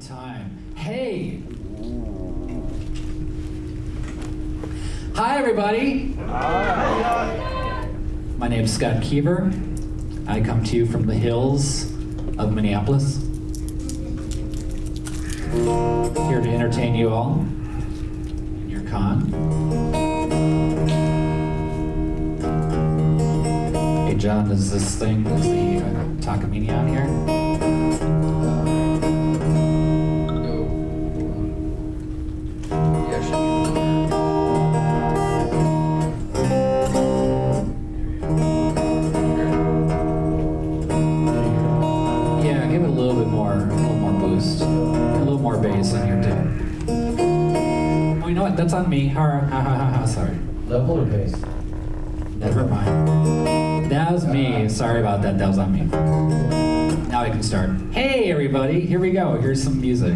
time. Hey! Hi, everybody! Hi. My name's Scott Keever. I come to you from the hills of Minneapolis. Here to entertain you all in your con. Hey, John, is the Takamine on here? That's on me. Sorry. Level or bass? Never mind. That was me. Sorry about that. That was on me. Now I can start. Hey, everybody. Here we go. Here's some music.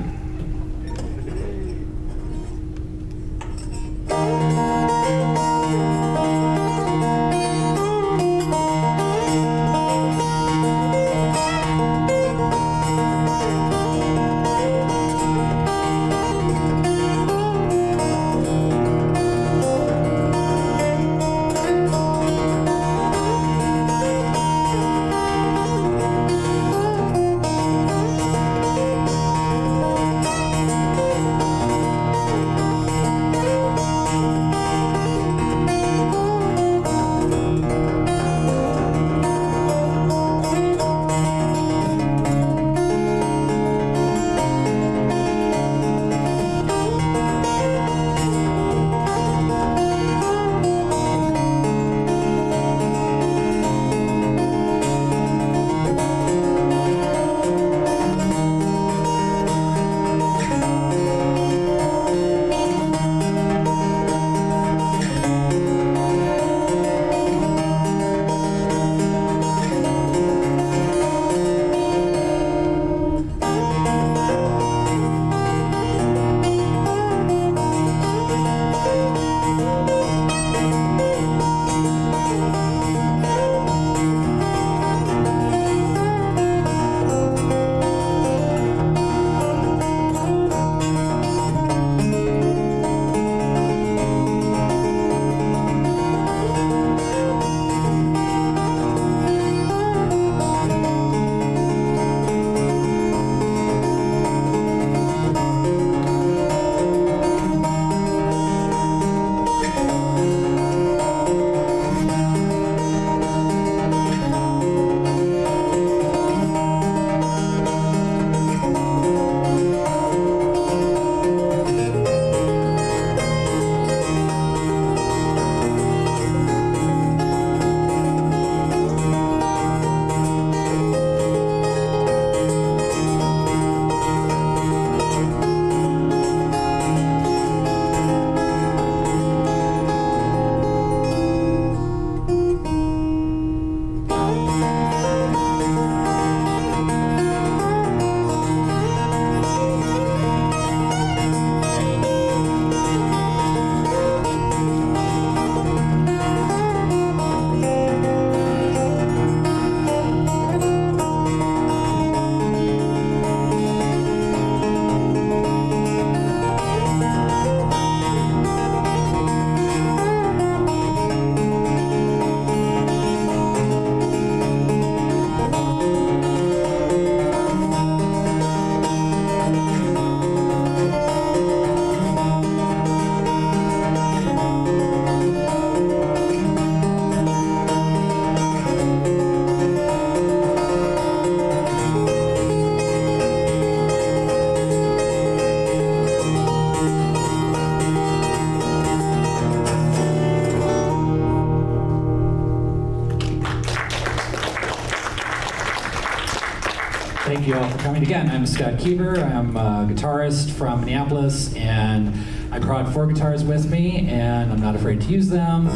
Thank you all for coming again. I'm Scott Keever. I'm a guitarist from Minneapolis, and I brought 4 guitars with me, and I'm not afraid to use them.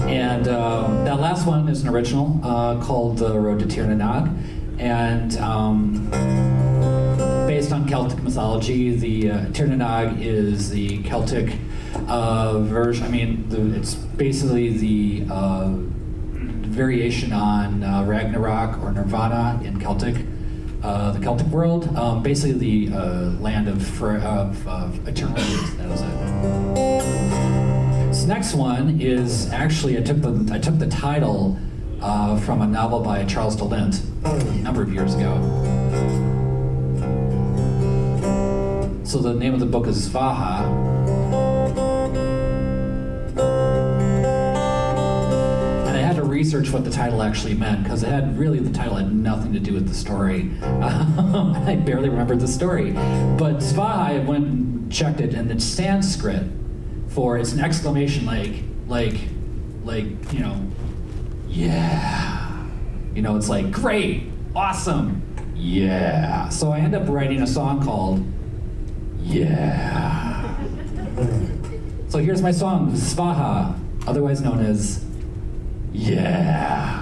And that last one is an original called The Road to Tir na Nog, and based on Celtic mythology, the Tir na Nog is the Celtic version. I mean, it's basically the variation on Ragnarok or Nirvana in Celtic. the Celtic world, basically the land of eternal youth. That was it. This next one is actually I took the title from a novel by Charles DeLint a number of years ago. So the name of the book is Svaha. And I had to research what the title actually meant, because the title had nothing to do with the story. I barely remembered the story. But Svaha, I went and checked it, and it's Sanskrit it's an exclamation like, yeah. It's like, great, awesome, yeah. So I end up writing a song called Yeah. So here's my song, Svaha, otherwise known as Yeah.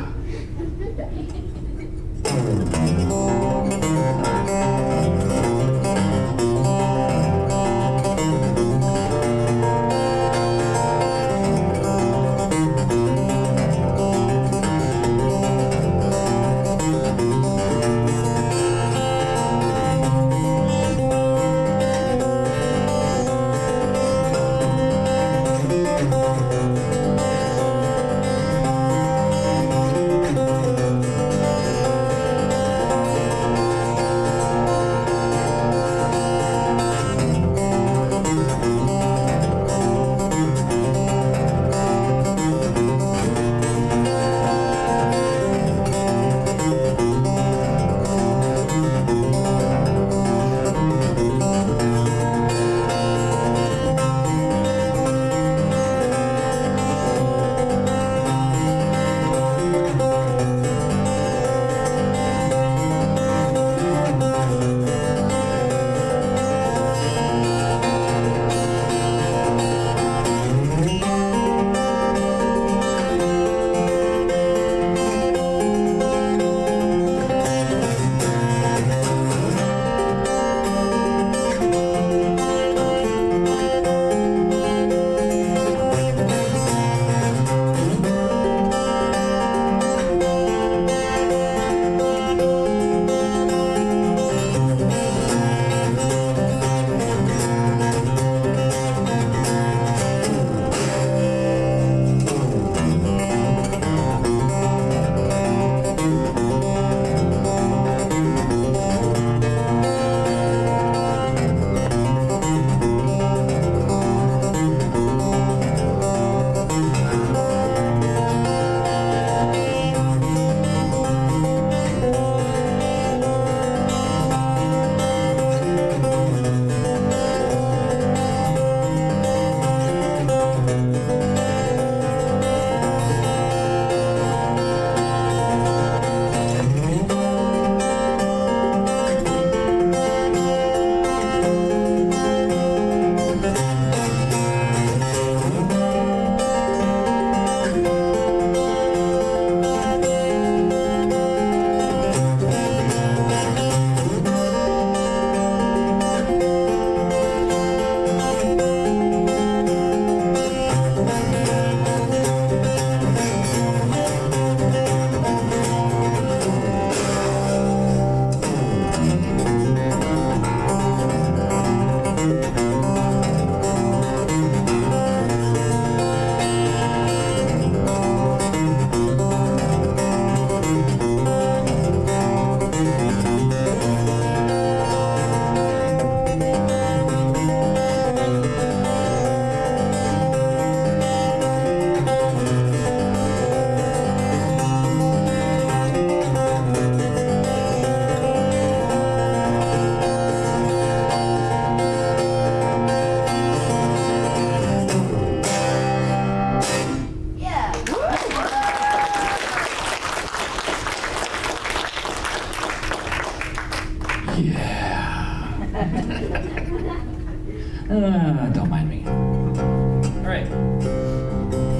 Don't mind me. All right.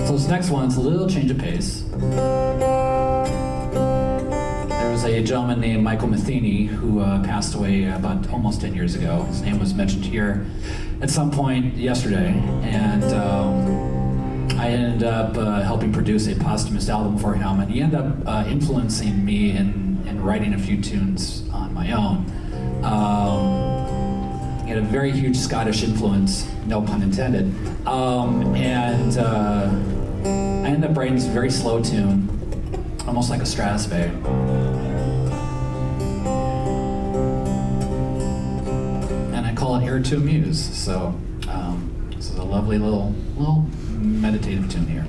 So this next one's a little change of pace. There was a gentleman named Michael Matheny who passed away about almost 10 years ago. His name was mentioned here at some point yesterday, and I ended up helping produce a posthumous album for him, and he ended up influencing me in writing a few tunes on on my own. He had a very huge Scottish influence, no pun intended, and I ended up writing this very slow tune, almost like a Strasbourg. And I call it Air to Amuse. So this is a lovely little meditative tune here.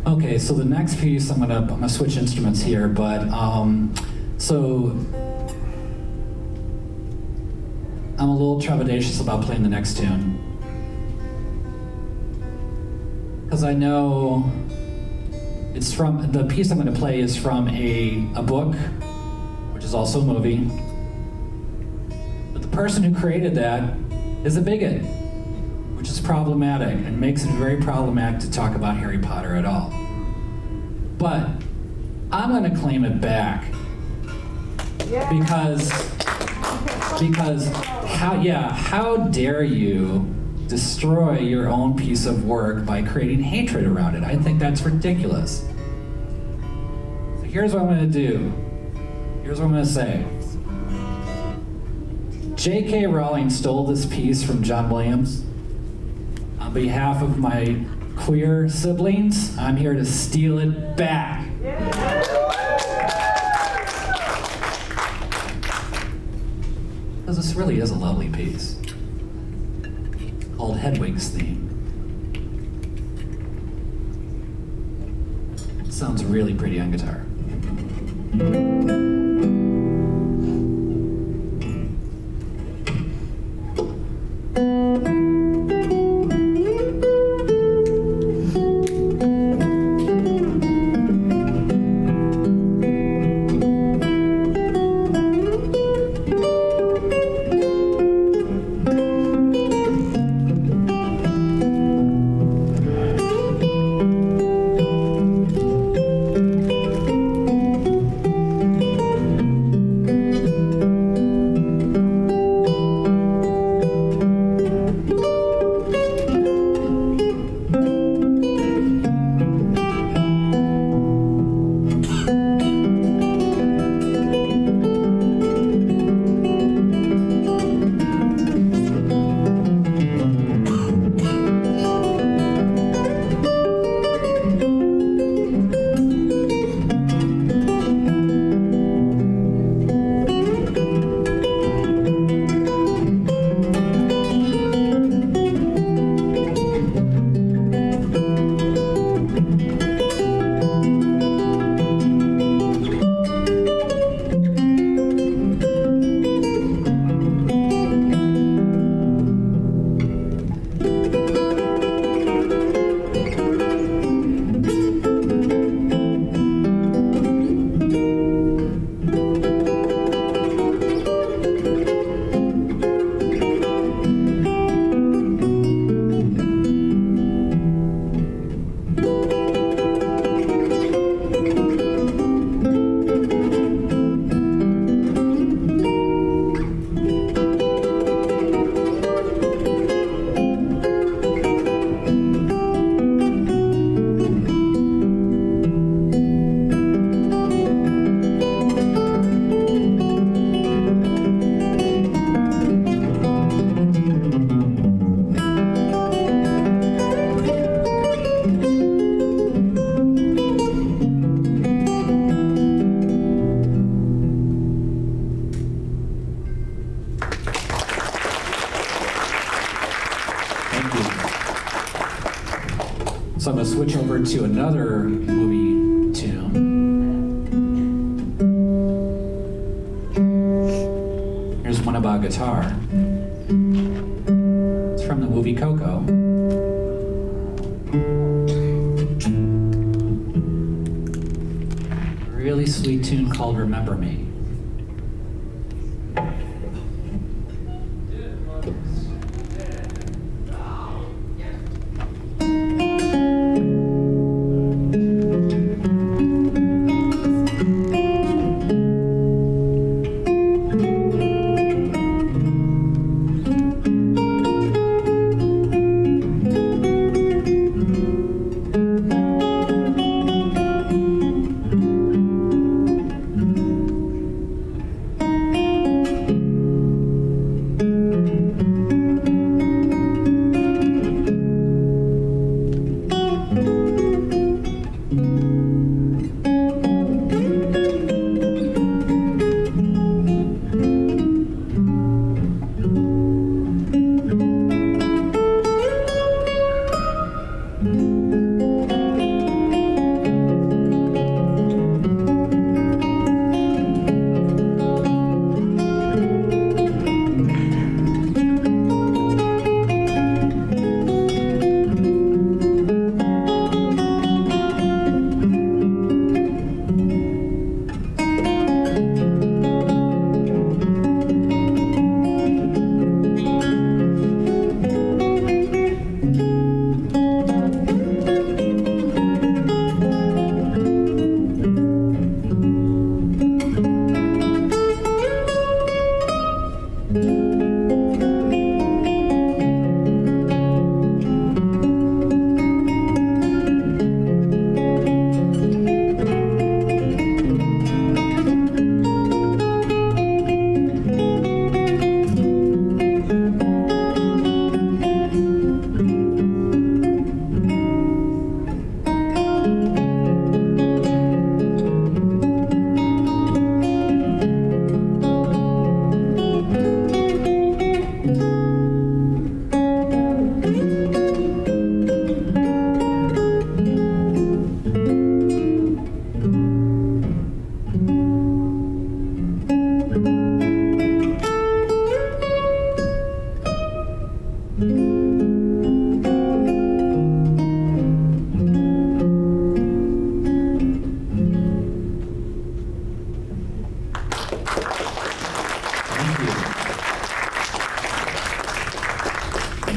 Okay, so the next piece, I'm gonna switch instruments here, but so I'm a little trepidatious about playing the next tune because I know it's from the piece I'm going to play is from a book, which is also a movie, but the person who created that is a bigot, which is problematic and makes it very problematic to talk about Harry Potter at all. But I'm going to claim it back because how dare you destroy your own piece of work by creating hatred around it? I think that's ridiculous. So here's what I'm going to do. Here's what I'm going to say. J.K. Rowling stole this piece from John Williams. On behalf of my queer siblings, I'm here to steal it back. Because this really is a lovely piece called Hedwig's Theme. It sounds really pretty on guitar. So I'm going to switch over to another movie tune. Here's one about guitar. It's from the movie Coco. A really sweet tune called Remember Me.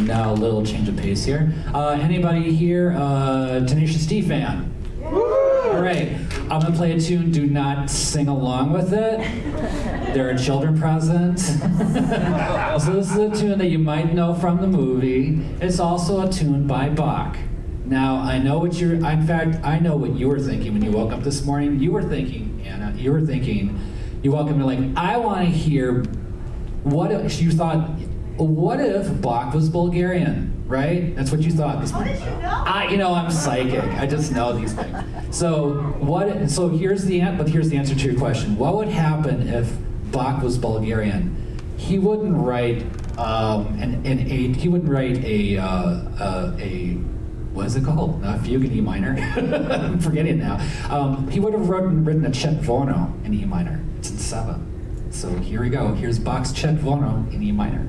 Now a little change of pace here. Anybody here Tenacious D fan? All right, I'm gonna play a tune. Do not sing along with it. There are children present. So this is a tune that you might know from the movie. It's also a tune by Bach. Now I know what in fact, I know what you were thinking when you woke up this morning. You were thinking, Anna, you woke up and you're like, I want to hear what if Bach was Bulgarian, right? That's what you thought this morning. How did you know? I'm psychic. I just know these things. So here's the answer to your question. What would happen if Bach was Bulgarian? He wouldn't write a what is it called? A fugue in E minor. I'm forgetting now. He would have written a Chet Vono in E minor. It's in 7. So here we go. Here's Bach's Chet Vono in E minor.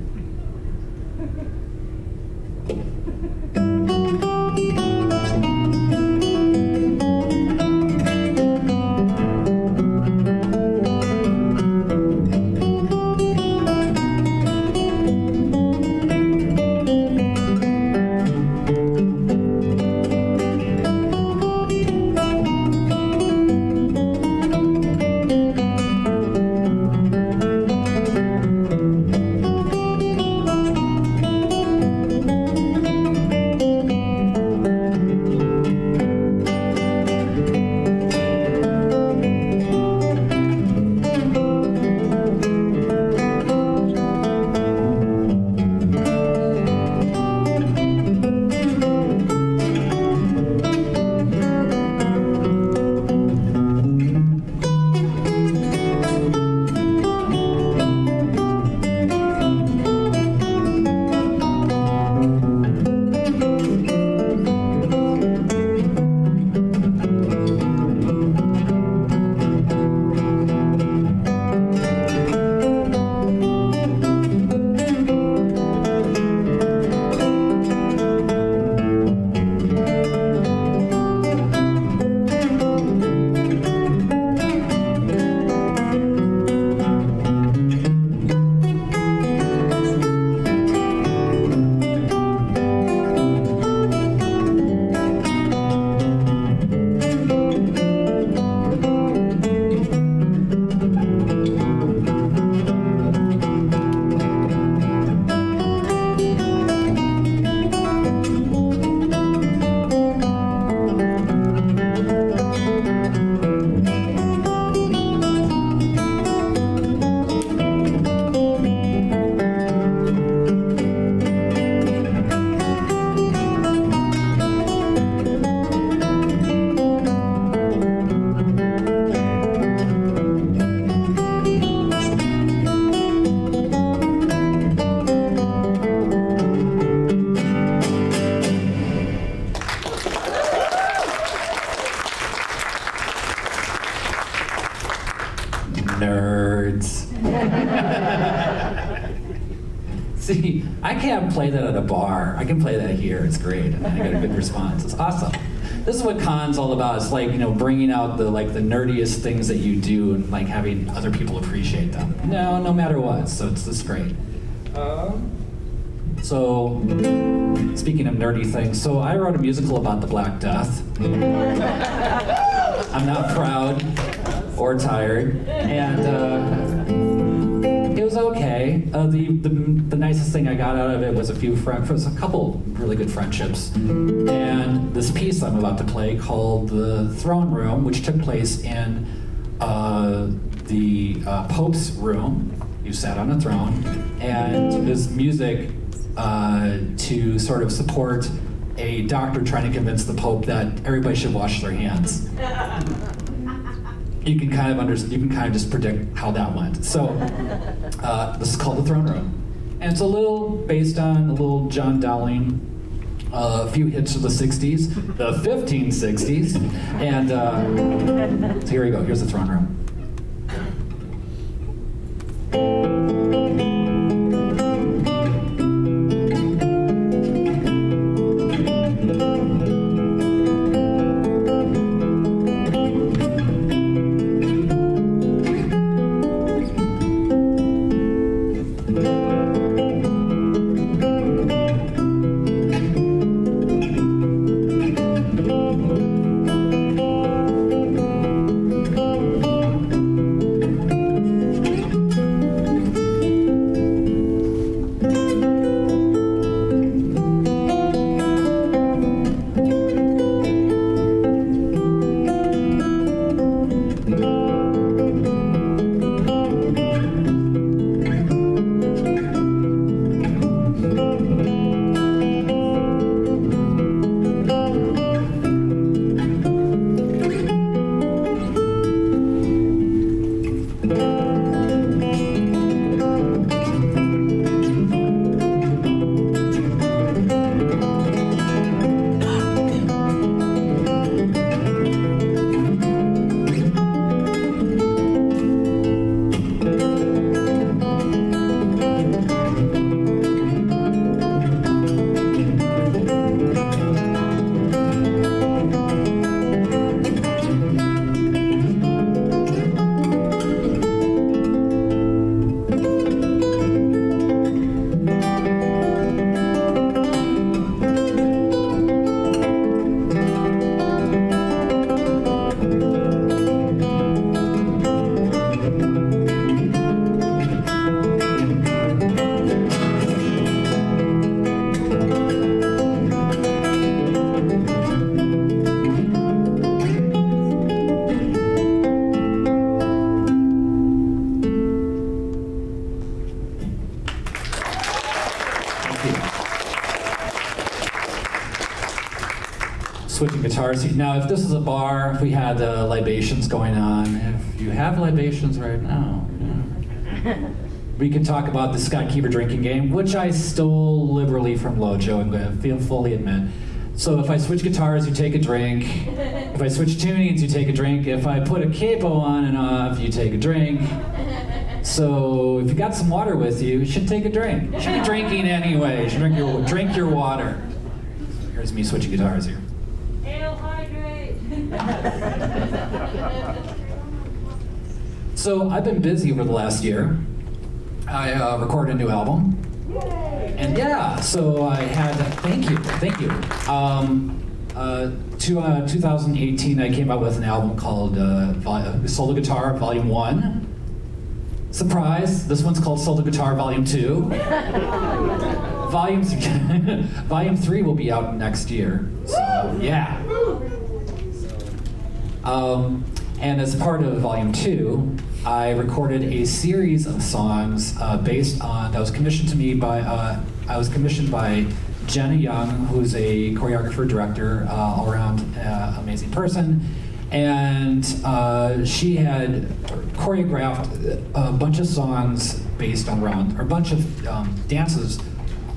can't play that at a bar. I can play that here. It's great. And I get a good response. It's awesome. This is what con's all about. It's like, bringing out the nerdiest things that you do and like having other people appreciate them. No matter what. So it's great. So, speaking of nerdy things, so I wrote a musical about the Black Death. I'm not proud or tired, and it was okay. The nicest thing I got out of it was a couple really good friendships, and this piece I'm about to play called "The Throne Room," which took place in the Pope's room. You sat on a throne, and this music to sort of support a doctor trying to convince the Pope that everybody should wash their hands. You can kind of just predict how that went. So this is called The Throne Room, and it's a little based on a little John Dowling, a few hits of the '60s, the 1560s, and so here we go. Here's The Throne Room. Switching guitars. Now, if this is a bar, if we had libations going on, if you have libations right now, we can talk about the Scott Keever drinking game, which I stole liberally from Lojo, I'm going to fully admit. So if I switch guitars, you take a drink. If I switch tunings, you take a drink. If I put a capo on and off, you take a drink. So if you got some water with you, you should take a drink. You should be drinking anyway. You should drink your water. Here's me switching guitars here. Ale hydrate. So I've been busy over the last year. I recorded a new album. And yeah, so I had, thank you. 2018, I came out with an album called Solo Guitar Volume 1. Surprise, this one's called Solo Guitar Volume 2. Volume 3 will be out next year, so yeah. And as part of Volume 2, I recorded a series of songs based on, that was commissioned to me by, I was commissioned by Jenna Young, who's a choreographer, director, all-around amazing person. And she had choreographed a bunch of songs based on or a bunch of dances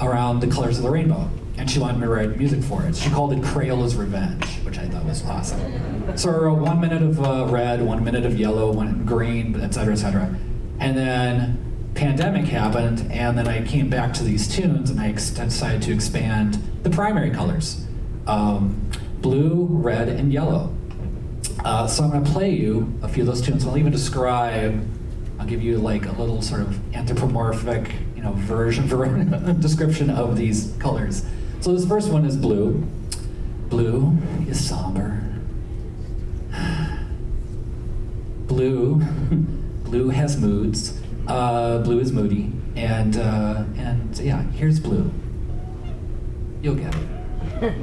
around the colors of the rainbow. And she wanted me to write music for it. She called it Crayola's Revenge, which I thought was awesome. So 1 minute of red, 1 minute of yellow, 1 green, et cetera, et cetera. And then pandemic happened, and then I came back to these tunes, and I decided to expand the primary colors, blue, red, and yellow. So I'm going to play you a few of those tunes. I'll even describe. I'll give you like a little sort of anthropomorphic, description of these colors. So this first one is blue. Blue is somber. Blue has moods. Blue is moody, and yeah, here's blue. You'll get it.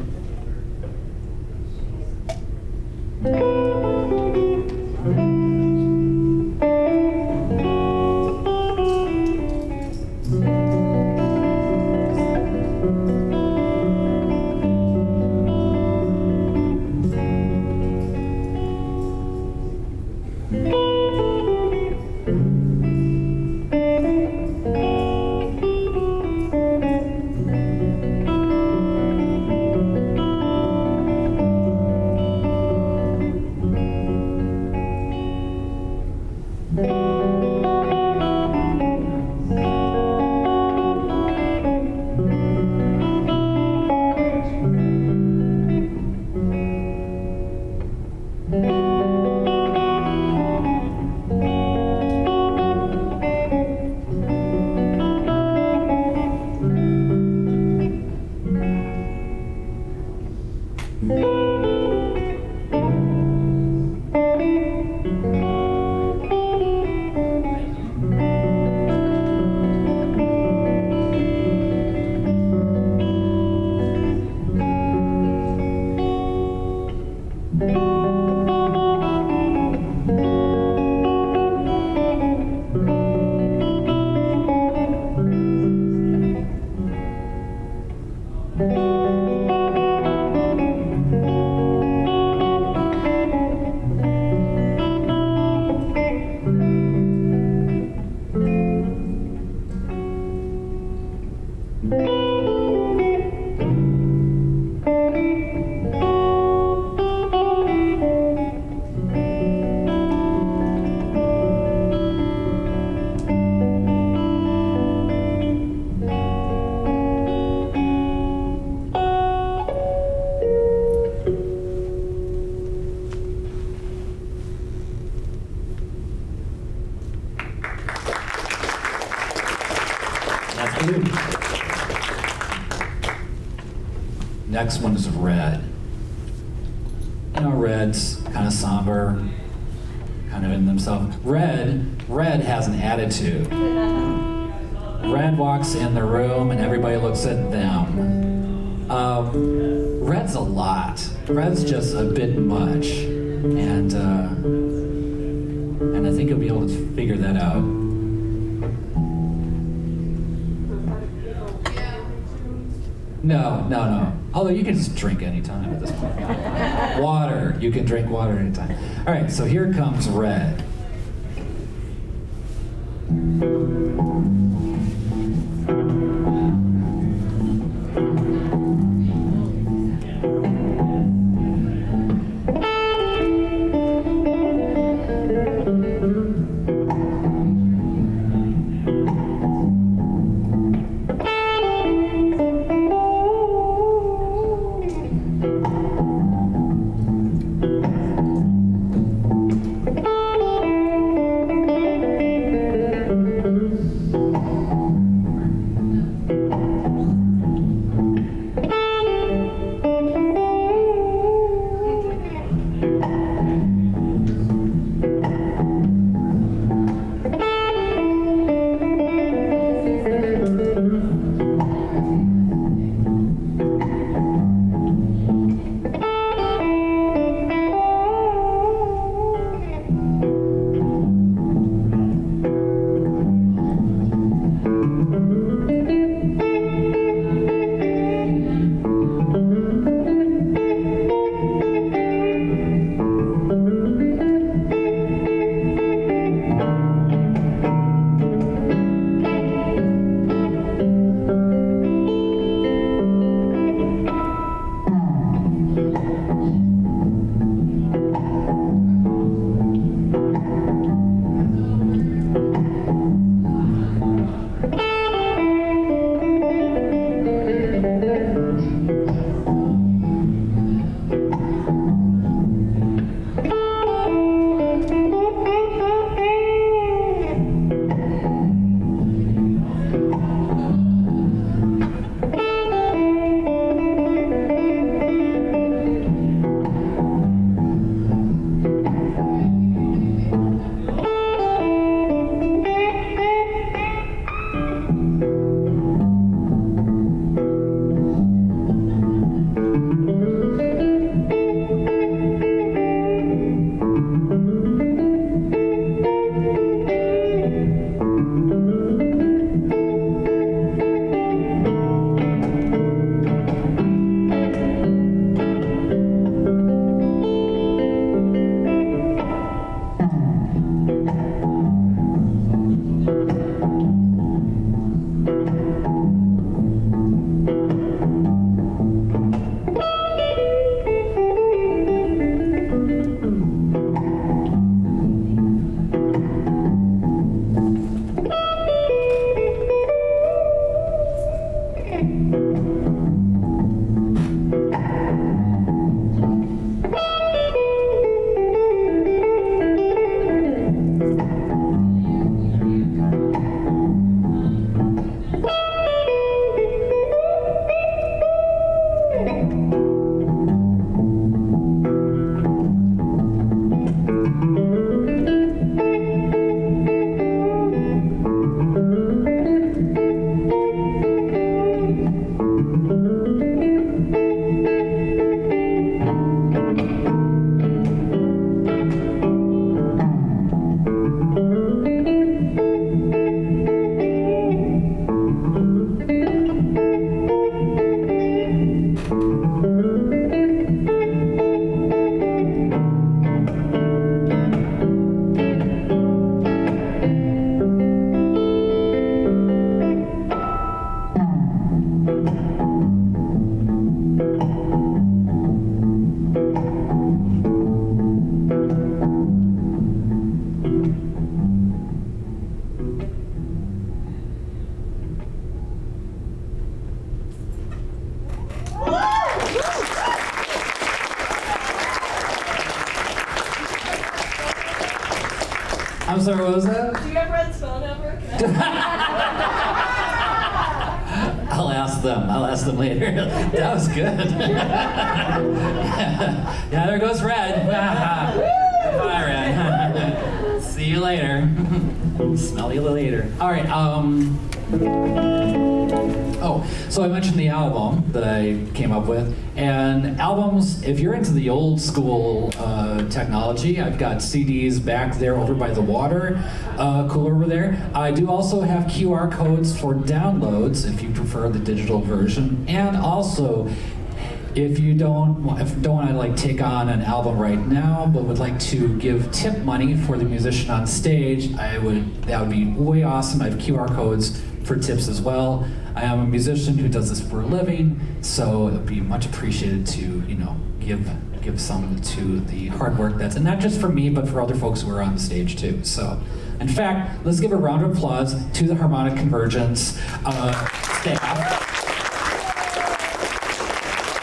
Next one is red. Red's kind of somber, kind of in themselves. Red has an attitude. Red walks in the room and everybody looks at them. Red's a lot. Red's just a bit much, and I think you'll be able to figure that out. No. Although you can just drink anytime at this point. Water, you can drink water anytime. All right, so here comes red. sorry, what was that? Do you have Red's phone number? I'll ask them later. That was good. Yeah, there goes Red. Bye, Red. See you later. Smell you later. All right. Oh, so I mentioned the album that I came up with. And albums, if you're into the old school technology, I've got CDs back there over by the water cooler over there. I do also have QR codes for downloads if you prefer the digital version. And also, if you don't want to like take on an album right now, but would like to give tip money for the musician on stage, that would be way awesome. I have QR codes for tips as well. I am a musician who does this for a living, so it would be much appreciated to give some to the hard work that's, and not just for me, but for other folks who are on the stage too. So, in fact, let's give a round of applause to the Harmonic CONvergence staff.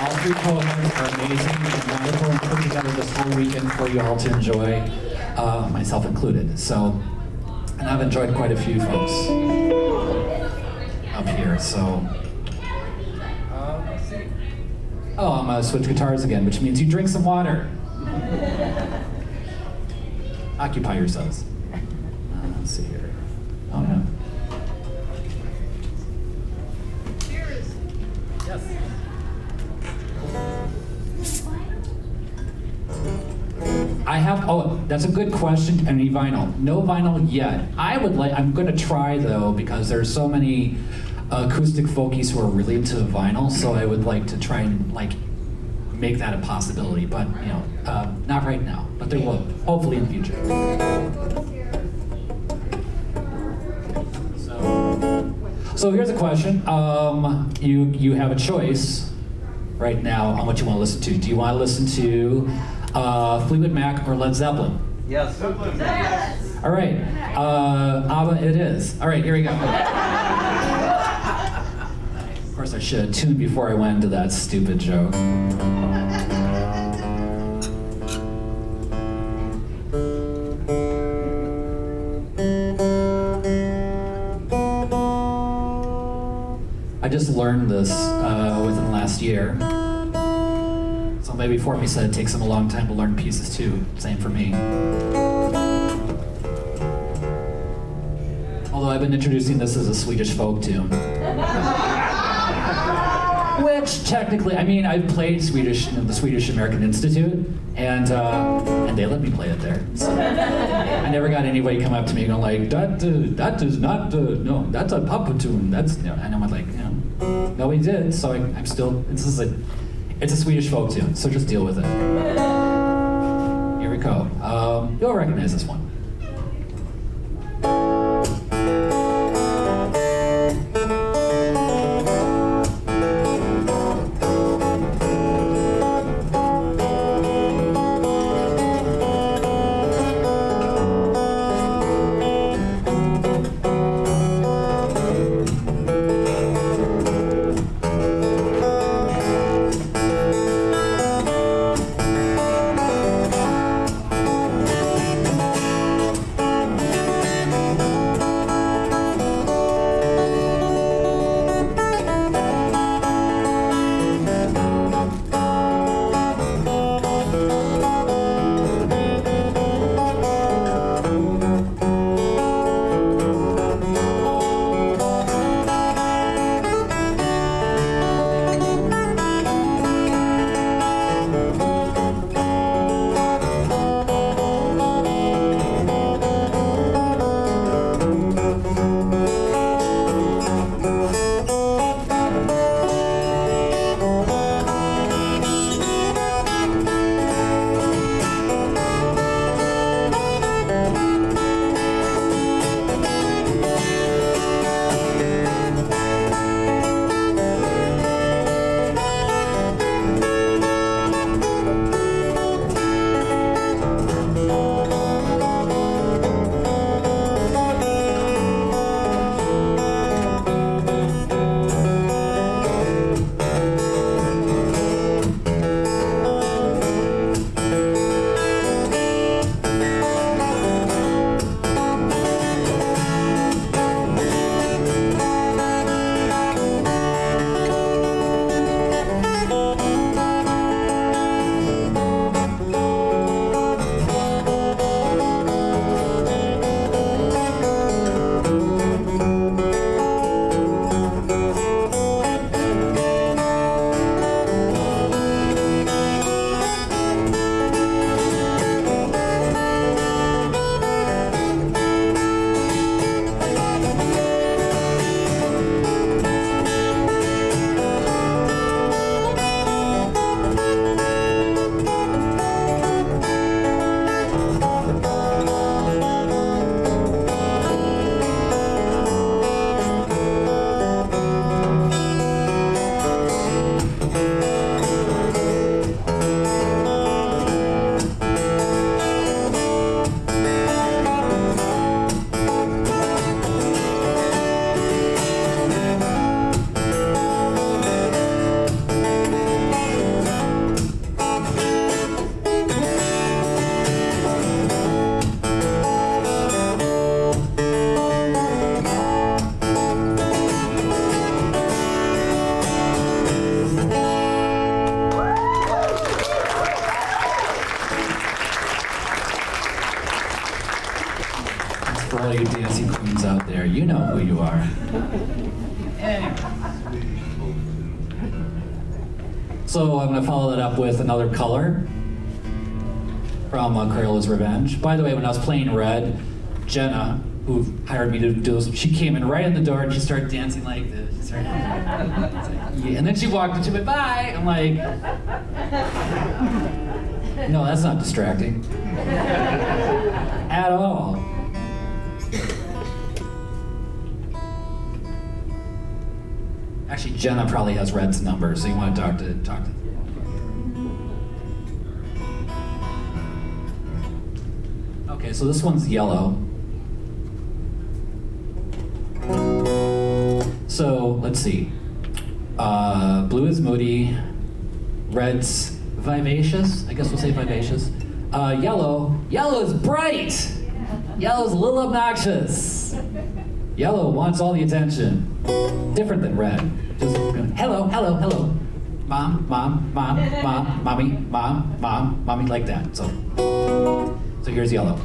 All three co-owners are amazing and wonderful and put together this whole weekend for you all to enjoy, myself included. So, and I've enjoyed quite a few folks up here. So, let's see. Oh, I'm gonna switch guitars again, which means you drink some water. Occupy yourselves. Let's see here. Oh no. Cheers. Yes. I have, oh, that's a good question. Any vinyl? No vinyl yet. I'm gonna try though, because there's so many acoustic folkies who are really into vinyl, so I would like to try and like make that a possibility, but you know, not right now, but there will, hopefully in the future. So here's a question. You have a choice right now on what you want to listen to. Do you want to listen to Fleetwood Mac or Led Zeppelin? Yes. Yes. All right, ABBA it is. All right, here we go. Of course, I should have tuned before I went into that stupid joke. I just learned this within the last year. Somebody before me said it takes them a long time to learn pieces too. Same for me. Although I've been introducing this as a Swedish folk tune. Which technically, I mean, I've played Swedish in the Swedish American Institute, and they let me play it there. So I never got anybody come up to me going like, that is not, no, that's a papa tune. That's, you know, and I'm like, you know, nobody did. So I'm still, it's a Swedish folk tune. So just deal with it. Here we go. You'll recognize this one. You know who you are. So I'm going to follow that up with another color from Crayola's Revenge. By the way, when I was playing red, Jenna, who hired me to do this, she came in right in the door and she started dancing like this. She started, yeah. And then she walked and she went, bye. I'm like, no, that's not distracting. At all. Actually, Jenna probably has Red's number, so you want to talk to. Okay, so this one's yellow. So let's see. Blue is moody. Red's vivacious. I guess we'll say vivacious. Yellow is bright. Yellow's a little obnoxious. Yellow wants all the attention. Different than red. Just hello, hello, hello. Mom, mom, mom, mom, mommy, mom, mom, mommy, like that. So here's yellow.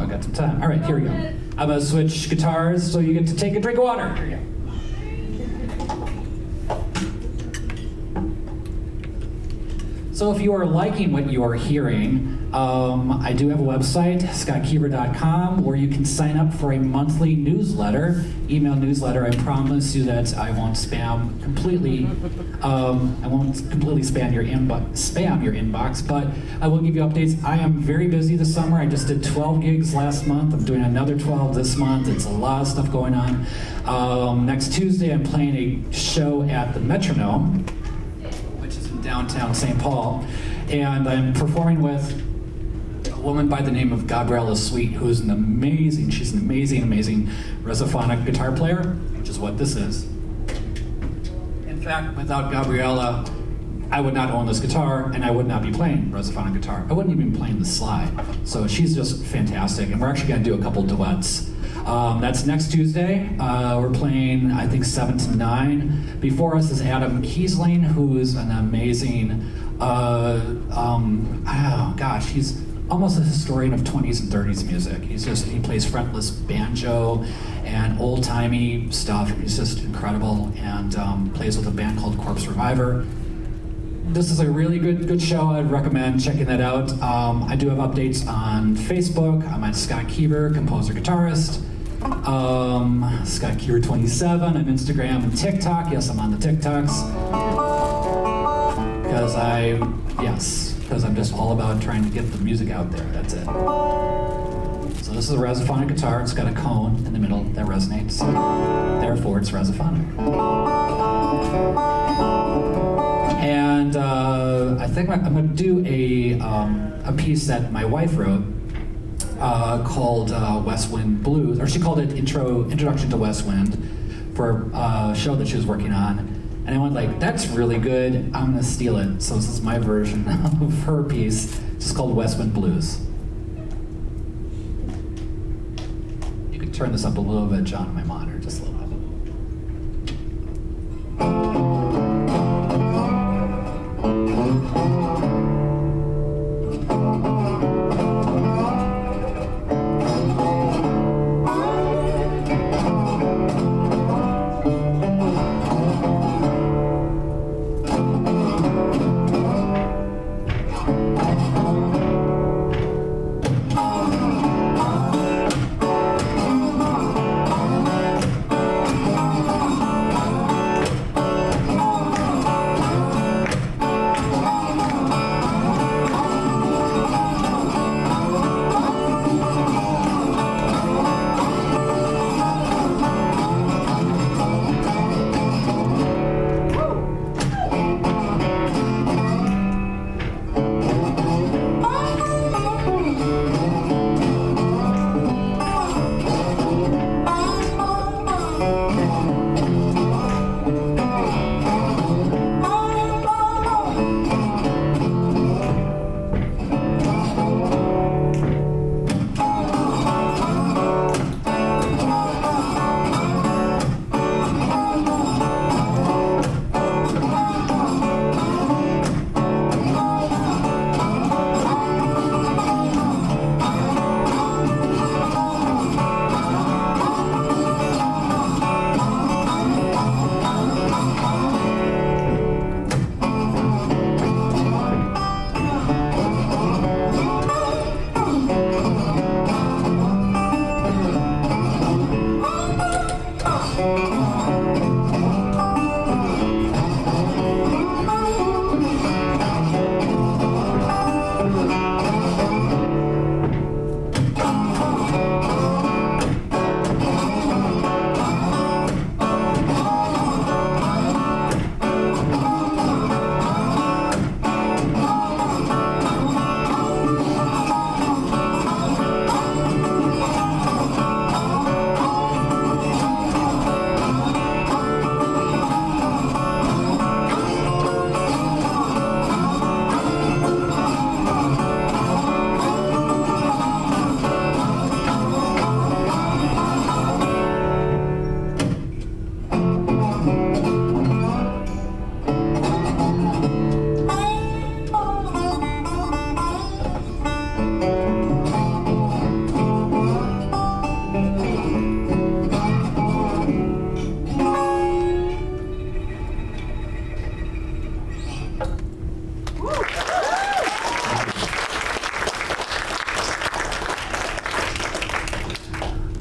I got some time. All right, here we go. I'm gonna switch guitars so you get to take a drink of water. Here you go. So if you are liking what you are hearing, I do have a website, Keever.com, where you can sign up for a monthly newsletter, email newsletter. I promise you that I won't spam completely. I won't completely spam your inbox, but I will give you updates. I am very busy this summer. I just did 12 gigs last month. I'm doing another 12 this month. It's a lot of stuff going on. Next Tuesday, I'm playing a show at the Metronome, which is in downtown St. Paul, and I'm performing with a woman by the name of Gabriella Sweet, who's she's an amazing resophonic guitar player, which is what this is. In fact, without Gabriella, I would not own this guitar, and I would not be playing resophonic guitar. I wouldn't even be playing the slide. So she's just fantastic, and we're actually gonna do a couple duets. That's next Tuesday. We're playing, I think, 7 to 9. Before us is Adam Kiesling, who is an amazing, he's almost a historian of 20s and 30s music. He plays fretless banjo and old-timey stuff. He's just incredible, and plays with a band called Corpse Reviver. This is a really good show. I'd recommend checking that out. I do have updates on Facebook. I'm at Scott Keever, composer guitarist. Scott Keever 27 on Instagram and TikTok. Yes, I'm on the TikToks. because I'm just all about trying to get the music out there. That's it. So this is a resophonic guitar. It's got a cone in the middle that resonates. Therefore, it's resophonic. And I think I'm going to do a piece that my wife wrote called West Wind Blues, or she called it Introduction to West Wind, for a show that she was working on. And I went like, that's really good, I'm gonna steal it. So this is my version of her piece. It's just called West Wind Blues. You can turn this up a little bit, John, on my monitor, just a little bit.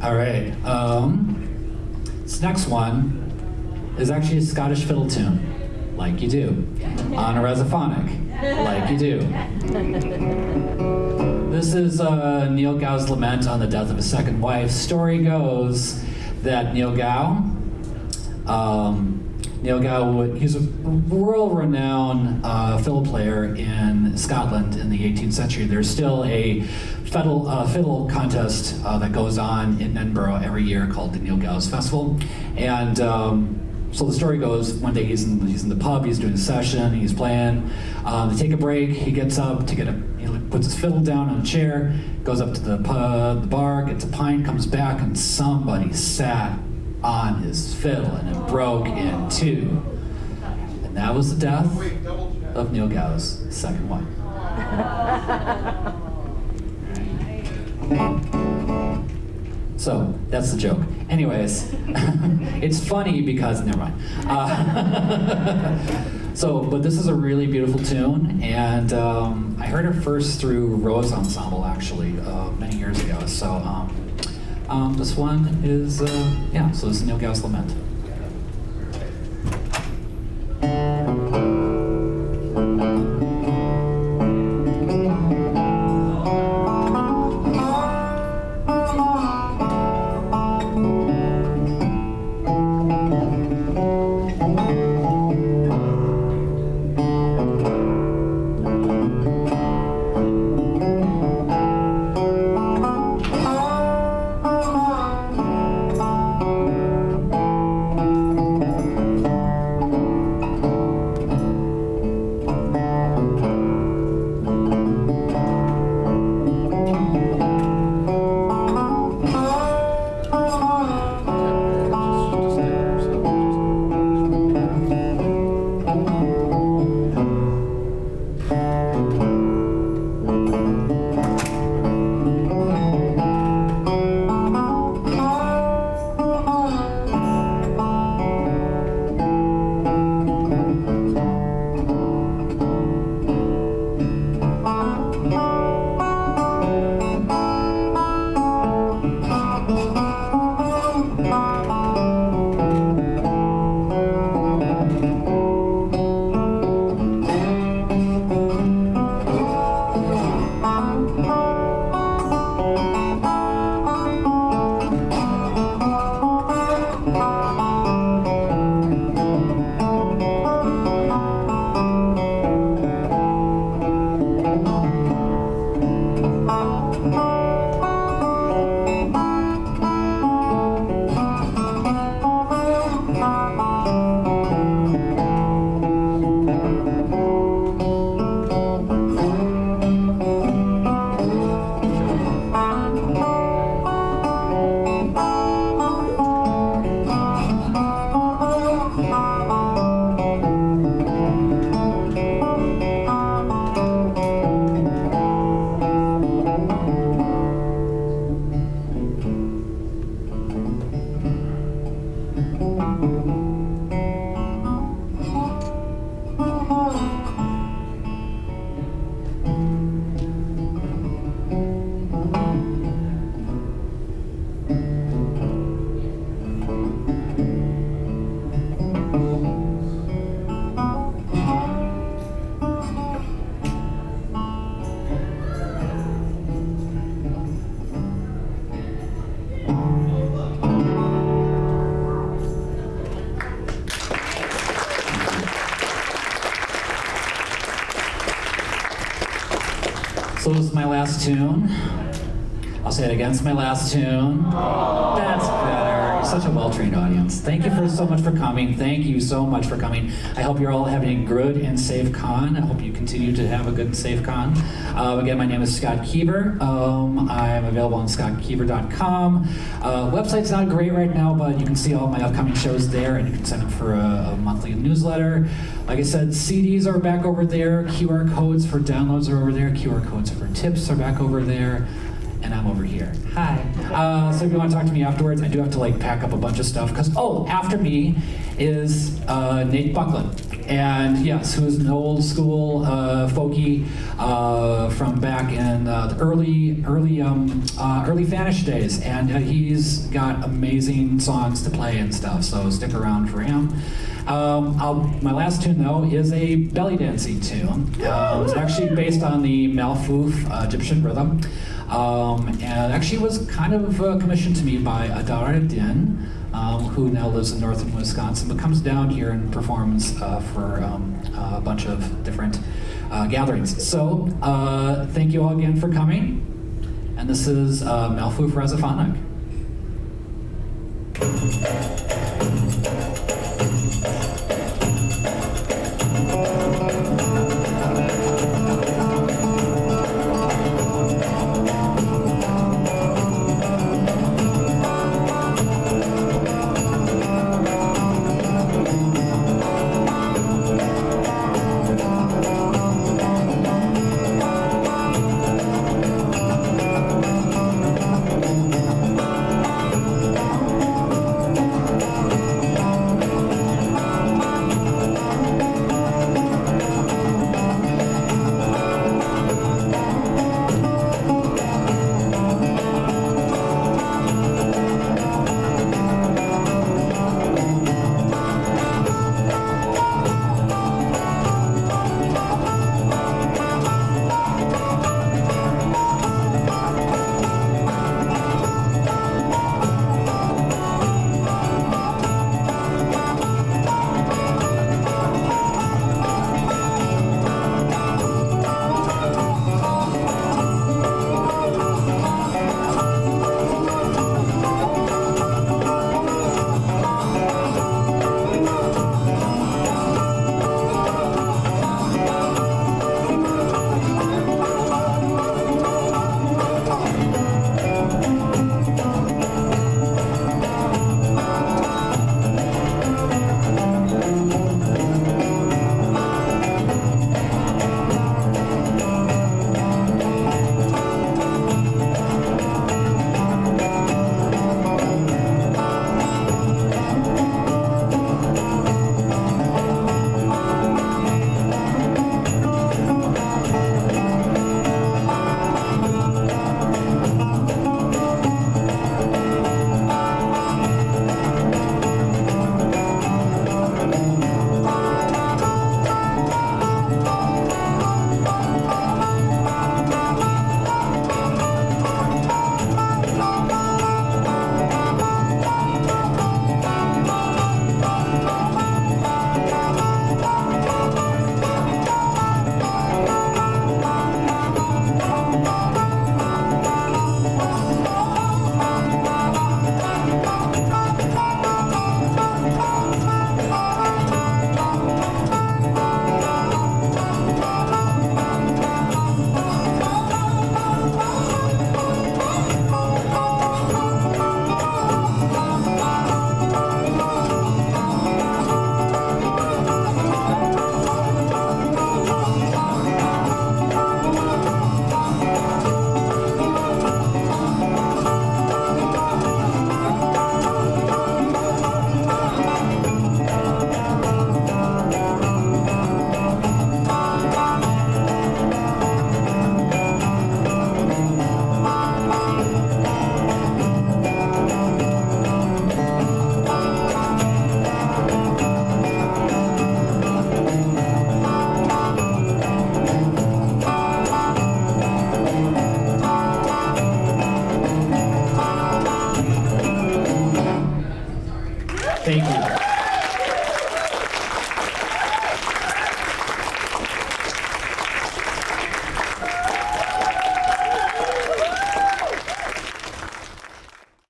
All right. This next one is actually a Scottish fiddle tune, like you do, on a resophonic, like you do. This is Neil Gow's lament on the death of his second wife. Story goes that Neil Gow, he's a world-renowned fiddle player in Scotland in the 18th century. There's still a fiddle contest that goes on in Edinburgh every year called the Neil Gow's Festival. And so the story goes, one day he's in the pub, he's doing a session, he's playing. They take a break, he gets up to he puts his fiddle down on a chair, goes up to the bar, gets a pint, comes back, and somebody sat on his fiddle and it broke in two. And that was the death of Neil Gow's second wife. So that's the joke. Anyways, it's funny because, never mind. But this is a really beautiful tune, and I heard it first through Rose Ensemble actually many years ago. So this one is, so this is Neil Gow's Lament. So this is my last tune. I'll say it again, it's my last tune. That's better. You're such a well-trained audience. Thank you so much for coming. Thank you so much for coming. I hope you're all having a good and safe con. I hope you continue to have a good and safe con. Again, my name is Scott Keever. I'm available on scottkeever.com. Website's not great right now, but you can see all my upcoming shows there, and you can sign up for a monthly newsletter. Like I said, CDs are back over there. QR codes for downloads are over there. QR codes for tips are back over there. And I'm over here. Hi. So if you want to talk to me afterwards, I do have to like pack up a bunch of stuff because after me is Nate Buckland, and yes, who is an old school folkie from back in the early Fanish days, and he's got amazing songs to play and stuff. So stick around for him. My last tune though is a belly dancing tune. It's actually based on the Malfouf Egyptian rhythm. And actually was kind of commissioned to me by Adara Din, who now lives in northern Wisconsin, but comes down here and performs for a bunch of different gatherings. So thank you all again for coming. And this is Malfouf Razaphonic. Thank you.